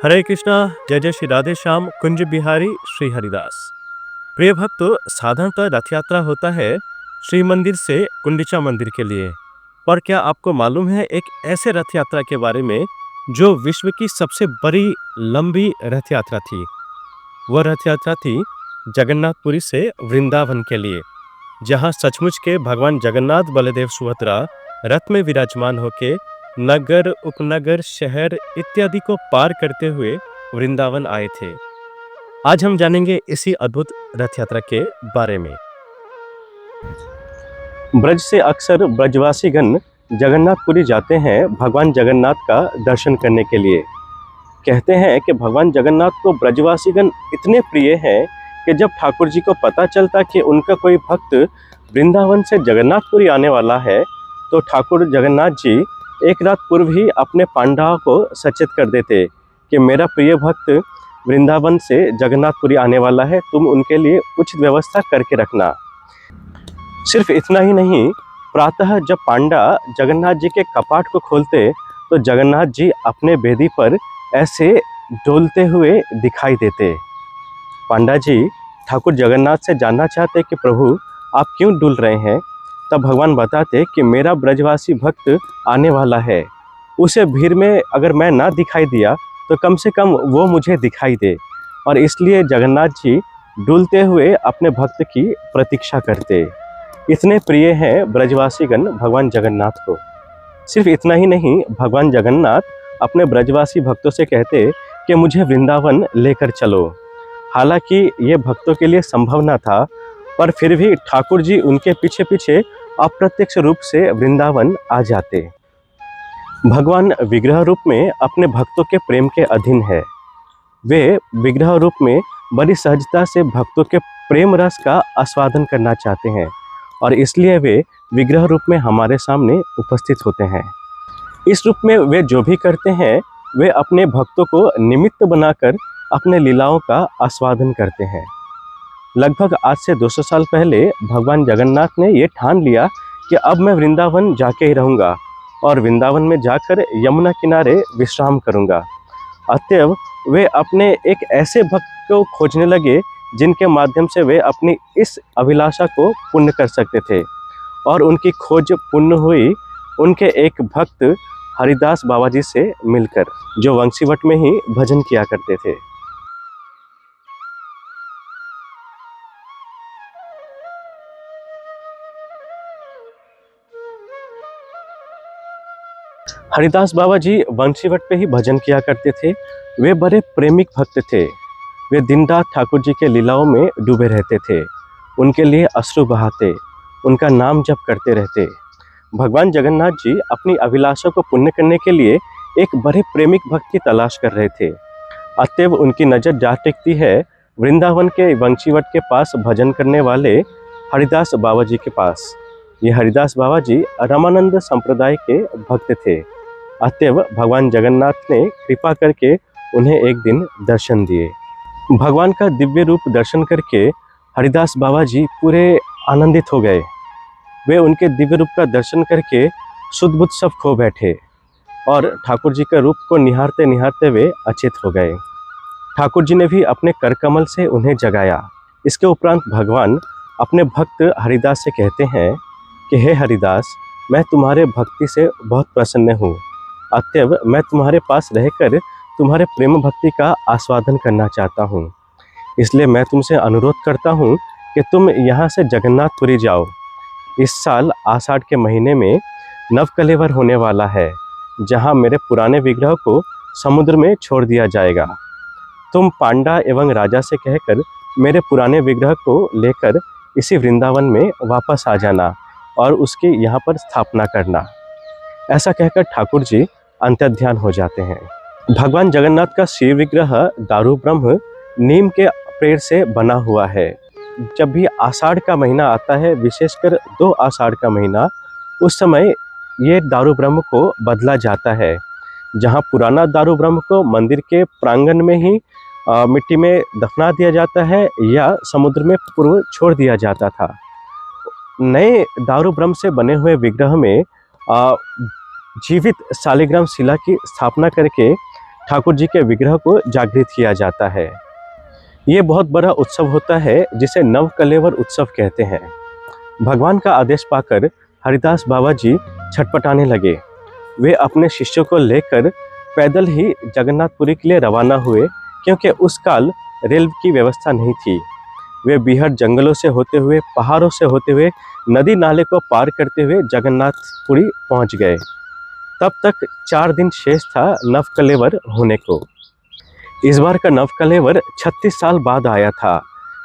हरे कृष्णा। जय जय श्री राधे श्याम कुंज बिहारी श्री हरिदास। प्रिय भक्तों, साधारणतः रथ यात्रा होता है श्री मंदिर से गुंडीचा मंदिर के लिए। पर क्या आपको मालूम है एक ऐसे रथ यात्रा के बारे में जो विश्व की सबसे बड़ी लंबी रथ यात्रा थी। वह रथ यात्रा थी जगन्नाथपुरी से वृंदावन के लिए, जहां सचमुच के भगवान जगन्नाथ बलदेव सुभद्रा रथ में विराजमान होके नगर उपनगर शहर इत्यादि को पार करते हुए वृंदावन आए थे। आज हम जानेंगे इसी अद्भुत रथ यात्रा के बारे में। ब्रज से अक्सर ब्रजवासीगण जगन्नाथपुरी जाते हैं भगवान जगन्नाथ का दर्शन करने के लिए। कहते हैं कि भगवान जगन्नाथ को ब्रजवासीगण इतने प्रिय हैं कि जब ठाकुर जी को पता चलता कि उनका कोई भक्त वृंदावन से जगन्नाथपुरी आने वाला है, तो ठाकुर जगन्नाथ जी एक रात पूर्व ही अपने पांडाओं को सचेत कर देते कि मेरा प्रिय भक्त वृंदावन से जगन्नाथपुरी आने वाला है, तुम उनके लिए उचित व्यवस्था करके रखना। सिर्फ इतना ही नहीं, प्रातः जब पांडा जगन्नाथ जी के कपाट को खोलते तो जगन्नाथ जी अपने बेदी पर ऐसे डोलते हुए दिखाई देते। पांडा जी ठाकुर जगन्नाथ से जानना चाहते कि प्रभु आप क्यों डुल रहे हैं। तब भगवान बताते कि मेरा ब्रजवासी भक्त आने वाला है, उसे भीड़ में अगर मैं ना दिखाई दिया तो कम से कम वो मुझे दिखाई दे, और इसलिए जगन्नाथ जी डुलते हुए अपने भक्त की प्रतीक्षा करते। इतने प्रिय हैं ब्रजवासीगण भगवान जगन्नाथ को। सिर्फ इतना ही नहीं, भगवान जगन्नाथ अपने ब्रजवासी भक्तों से कहते कि मुझे वृंदावन लेकर चलो। हालांकि ये भक्तों के लिए संभव न था, पर फिर भी ठाकुर जी उनके पीछे पीछे अप्रत्यक्ष रूप से वृंदावन आ जाते। भगवान विग्रह रूप में अपने भक्तों के प्रेम के अधीन है। वे विग्रह रूप में बड़ी सहजता से भक्तों के प्रेम रस का आस्वादन करना चाहते हैं, और इसलिए वे विग्रह रूप में हमारे सामने उपस्थित होते हैं। इस रूप में वे जो भी करते हैं, वे अपने भक्तों को निमित्त बनाकर अपने लीलाओं का आस्वादन करते हैं। लगभग आज से 200 साल पहले भगवान जगन्नाथ ने ये ठान लिया कि अब मैं वृंदावन जाके ही रहूँगा, और वृंदावन में जाकर यमुना किनारे विश्राम करूँगा। अतएव वे अपने एक ऐसे भक्त को खोजने लगे जिनके माध्यम से वे अपनी इस अभिलाषा को पूर्ण कर सकते थे, और उनकी खोज पूर्ण हुई उनके एक भक्त हरिदास बाबा जी से मिलकर, जो वंशीवट में ही भजन किया करते थे। हरिदास बाबा जी वंशीवट पे ही भजन किया करते थे। वे बड़े प्रेमिक भक्त थे। वे दिन रात ठाकुर जी के लीलाओं में डूबे रहते थे, उनके लिए अश्रु बहाते, उनका नाम जप करते रहते। भगवान जगन्नाथ जी अपनी अभिलाषा को पूर्ण करने के लिए एक बड़े प्रेमिक भक्त की तलाश कर रहे थे। अतएव उनकी नज़र जा टिकती है वृंदावन के वंशीवट के पास भजन करने वाले हरिदास बाबा जी के पास। ये हरिदास बाबा जी रामानंद संप्रदाय के भक्त थे। अतएव भगवान जगन्नाथ ने कृपा करके उन्हें एक दिन दर्शन दिए। भगवान का दिव्य रूप दर्शन करके हरिदास बाबा जी पूरे आनंदित हो गए। वे उनके दिव्य रूप का दर्शन करके शुद्ध बुद्ध सब खो बैठे, और ठाकुर जी के रूप को निहारते निहारते वे अचेत हो गए। ठाकुर जी ने भी अपने कर कमल से उन्हें जगाया। इसके उपरांत भगवान अपने भक्त हरिदास से कहते हैं कि हे हरिदास, मैं तुम्हारे भक्ति से बहुत प्रसन्न हूँ। अतएव मैं तुम्हारे पास रहकर तुम्हारे प्रेम भक्ति का आस्वादन करना चाहता हूँ। इसलिए मैं तुमसे अनुरोध करता हूँ कि तुम यहाँ से जगन्नाथपुरी जाओ। इस साल आषाढ़ के महीने में नवकलेवर होने वाला है, जहाँ मेरे पुराने विग्रह को समुद्र में छोड़ दिया जाएगा। तुम पांडा एवं राजा से कहकर मेरे पुराने विग्रह को लेकर इसी वृंदावन में वापस आ जाना और उसकी यहाँ पर स्थापना करना। ऐसा कहकर ठाकुर जी अंतर्ध्यान हो जाते हैं। भगवान जगन्नाथ का शिव विग्रह दारू ब्रह्म नीम के पेड़ से बना हुआ है। जब भी आषाढ़ का महीना आता है, विशेषकर 2 आषाढ़ का महीना, उस समय ये दारू ब्रह्म को बदला जाता है। जहाँ पुराना दारू ब्रह्म को मंदिर के प्रांगण में ही मिट्टी में दफना दिया जाता है या समुद्र में पूर्व छोड़ दिया जाता था। नए दारू ब्रह्म से बने हुए विग्रह में जीवित शालिग्राम शिला की स्थापना करके ठाकुर जी के विग्रह को जागृत किया जाता है। ये बहुत बड़ा उत्सव होता है जिसे नवकलेवर उत्सव कहते हैं। भगवान का आदेश पाकर हरिदास बाबा जी छटपटाने लगे। वे अपने शिष्यों को लेकर पैदल ही जगन्नाथपुरी के लिए रवाना हुए, क्योंकि उस काल रेल की व्यवस्था नहीं थी। वे बीहड़ जंगलों से होते हुए, पहाड़ों से होते हुए, नदी नाले को पार करते हुए जगन्नाथपुरी पहुंच गए। तब तक 4 दिन शेष था नवकलेवर होने को। इस बार का नवकलेवर 36 साल बाद आया था,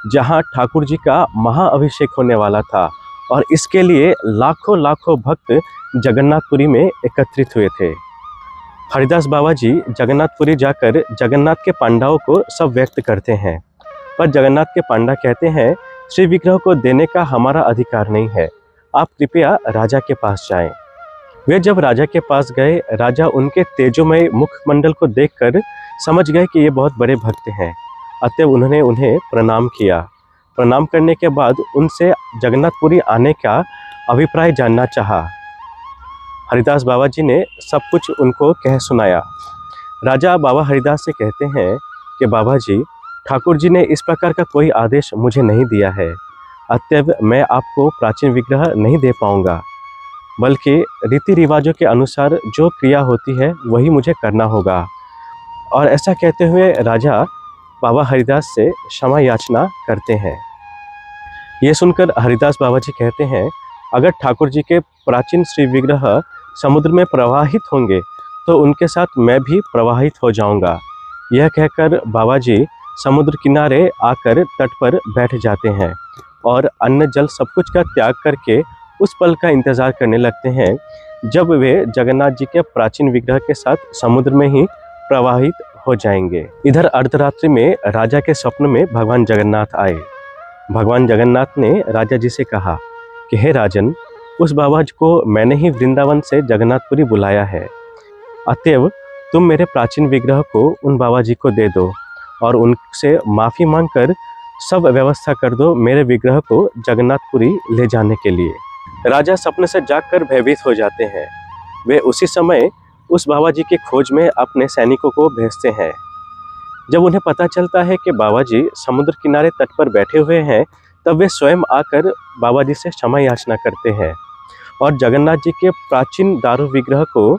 जहां ठाकुर जी का महाअभिषेक होने वाला था और इसके लिए लाखों लाखों भक्त जगन्नाथपुरी में एकत्रित हुए थे। हरिदास बाबा जी जगन्नाथपुरी जाकर जगन्नाथ के पांडाओं को सब व्यक्त करते हैं, पर जगन्नाथ के पांडा कहते हैं, श्री विग्रह को देने का हमारा अधिकार नहीं है, आप कृपया राजा के पास जाएं। वे जब राजा के पास गए, राजा उनके तेजोमय मुखमंडल को देखकर समझ गए कि ये बहुत बड़े भक्त हैं। अतएव उन्होंने उन्हें प्रणाम किया। प्रणाम करने के बाद उनसे जगन्नाथपुरी आने का अभिप्राय जानना चाहा। हरिदास बाबा जी ने सब कुछ उनको कह सुनाया। राजा बाबा हरिदास से कहते हैं कि बाबा जी, ठाकुर जी ने इस प्रकार का कोई आदेश मुझे नहीं दिया है, अतएव मैं आपको प्राचीन विग्रह नहीं दे पाऊंगा, बल्कि रीति रिवाजों के अनुसार जो क्रिया होती है वही मुझे करना होगा। और ऐसा कहते हुए राजा बाबा हरिदास से क्षमा याचना करते हैं। ये सुनकर हरिदास बाबा जी कहते हैं, अगर ठाकुर जी के प्राचीन श्री विग्रह समुद्र में प्रवाहित होंगे तो उनके साथ मैं भी प्रवाहित हो जाऊंगा। यह कहकर बाबा जी समुद्र किनारे आकर तट पर बैठ जाते हैं और अन्न जल सब कुछ का त्याग करके उस पल का इंतजार करने लगते हैं जब वे जगन्नाथ जी के प्राचीन विग्रह के साथ समुद्र में ही प्रवाहित हो जाएंगे। इधर अर्धरात्रि में राजा के स्वप्न में भगवान जगन्नाथ आए। भगवान जगन्नाथ ने राजा जी से कहा कि हे राजन, उस बाबा जी को मैंने ही वृंदावन से जगन्नाथपुरी बुलाया है, अतएव तुम मेरे प्राचीन विग्रह को उन बाबा जी को दे दो और उनसे माफ़ी मांगकर सब व्यवस्था कर दो मेरे विग्रह को जगन्नाथपुरी ले जाने के लिए। राजा सपने से जागकर भयभीत हो जाते हैं। वे उसी समय उस बाबा जी की खोज में अपने सैनिकों को भेजते हैं। जब उन्हें पता चलता है कि बाबा जी समुद्र किनारे तट पर बैठे हुए हैं, तब वे स्वयं आकर बाबा जी से क्षमा याचना करते हैं और जगन्नाथ जी के प्राचीन दारू विग्रह को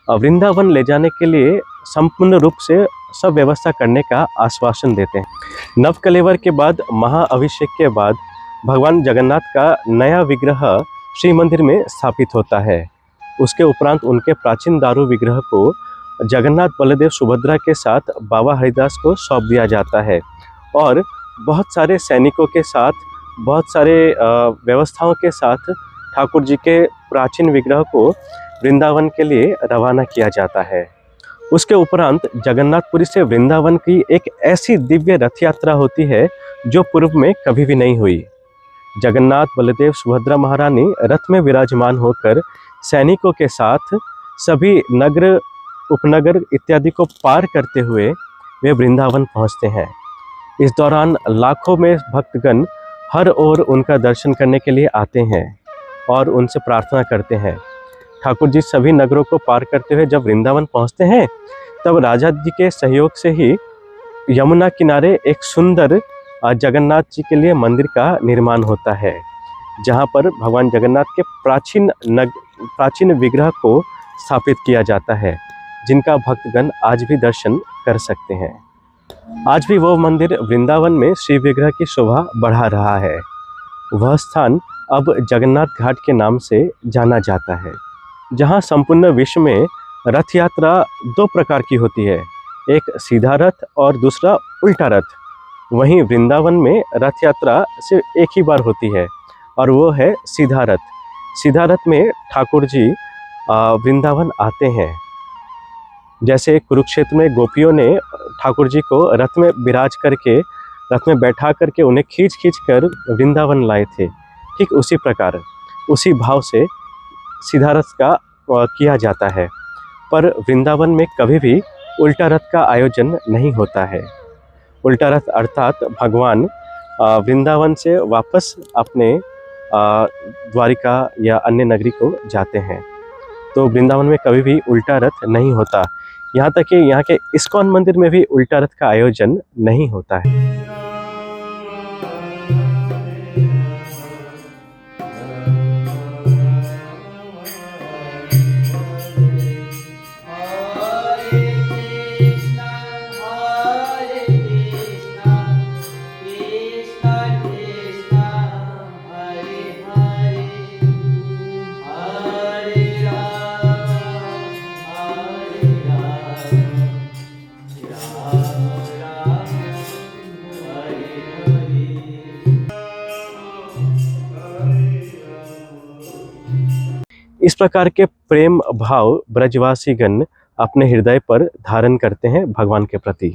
वृंदावन ले जाने के लिए संपूर्ण रूप से सब व्यवस्था करने का आश्वासन देते हैं। नवकलेवर के बाद, महाअभिषेक के बाद भगवान जगन्नाथ का नया विग्रह श्री मंदिर में स्थापित होता है। उसके उपरांत उनके प्राचीन दारू विग्रह को जगन्नाथ, बलदेव, सुभद्रा के साथ बाबा हरिदास को सौंप दिया जाता है और बहुत सारे सैनिकों के साथ, बहुत सारे व्यवस्थाओं के साथ ठाकुर जी के प्राचीन विग्रह को वृंदावन के लिए रवाना किया जाता है। उसके उपरांत जगन्नाथपुरी से वृंदावन की एक ऐसी दिव्य रथ यात्रा होती है जो पूर्व में कभी भी नहीं हुई। जगन्नाथ, बलदेव, सुभद्रा महारानी रथ में विराजमान होकर सैनिकों के साथ सभी नगर, उपनगर इत्यादि को पार करते हुए वे वृंदावन पहुंचते हैं। इस दौरान लाखों में भक्तगण हर ओर उनका दर्शन करने के लिए आते हैं और उनसे प्रार्थना करते हैं। ठाकुर जी सभी नगरों को पार करते हुए जब वृंदावन पहुंचते हैं, तब राजा जी के सहयोग से ही यमुना किनारे एक सुंदर जगन्नाथ जी के लिए मंदिर का निर्माण होता है, जहां पर भगवान जगन्नाथ के प्राचीन विग्रह को स्थापित किया जाता है, जिनका भक्तगण आज भी दर्शन कर सकते हैं। आज भी वो मंदिर वृंदावन में श्री विग्रह की शोभा बढ़ा रहा है। वह स्थान अब जगन्नाथ घाट के नाम से जाना जाता है, जहां संपूर्ण विश्व में रथ यात्रा 2 प्रकार की होती है, एक सीधा रथ और दूसरा उल्टा रथ। वहीं वृंदावन में रथ यात्रा सिर्फ एक ही बार होती है और वो है सीधा रथ। सीधा रथ में ठाकुर जी वृंदावन आते हैं। जैसे कुरुक्षेत्र में गोपियों ने ठाकुर जी को रथ में विराज करके, रथ में बैठा करके उन्हें खींच खींच कर वृंदावन लाए थे, ठीक उसी प्रकार, उसी भाव से सीधा रथ का किया जाता है। पर वृंदावन में कभी भी उल्टा रथ का आयोजन नहीं होता है। उल्टा रथ अर्थात भगवान वृंदावन से वापस अपने द्वारिका या अन्य नगरी को जाते हैं, तो वृंदावन में कभी भी उल्टा रथ नहीं होता। यहाँ तक कि यहाँ के इस्कॉन मंदिर में भी उल्टा रथ का आयोजन नहीं होता है। इस प्रकार के प्रेम भाव ब्रजवासीगण अपने हृदय पर धारण करते हैं भगवान के प्रति।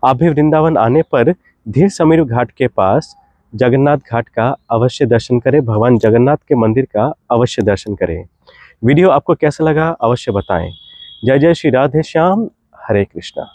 आप भी वृंदावन आने पर धीर समीर घाट के पास जगन्नाथ घाट का अवश्य दर्शन करें, भगवान जगन्नाथ के मंदिर का अवश्य दर्शन करें। वीडियो आपको कैसा लगा अवश्य बताएं। जय जय श्री राधे श्याम, हरे कृष्णा।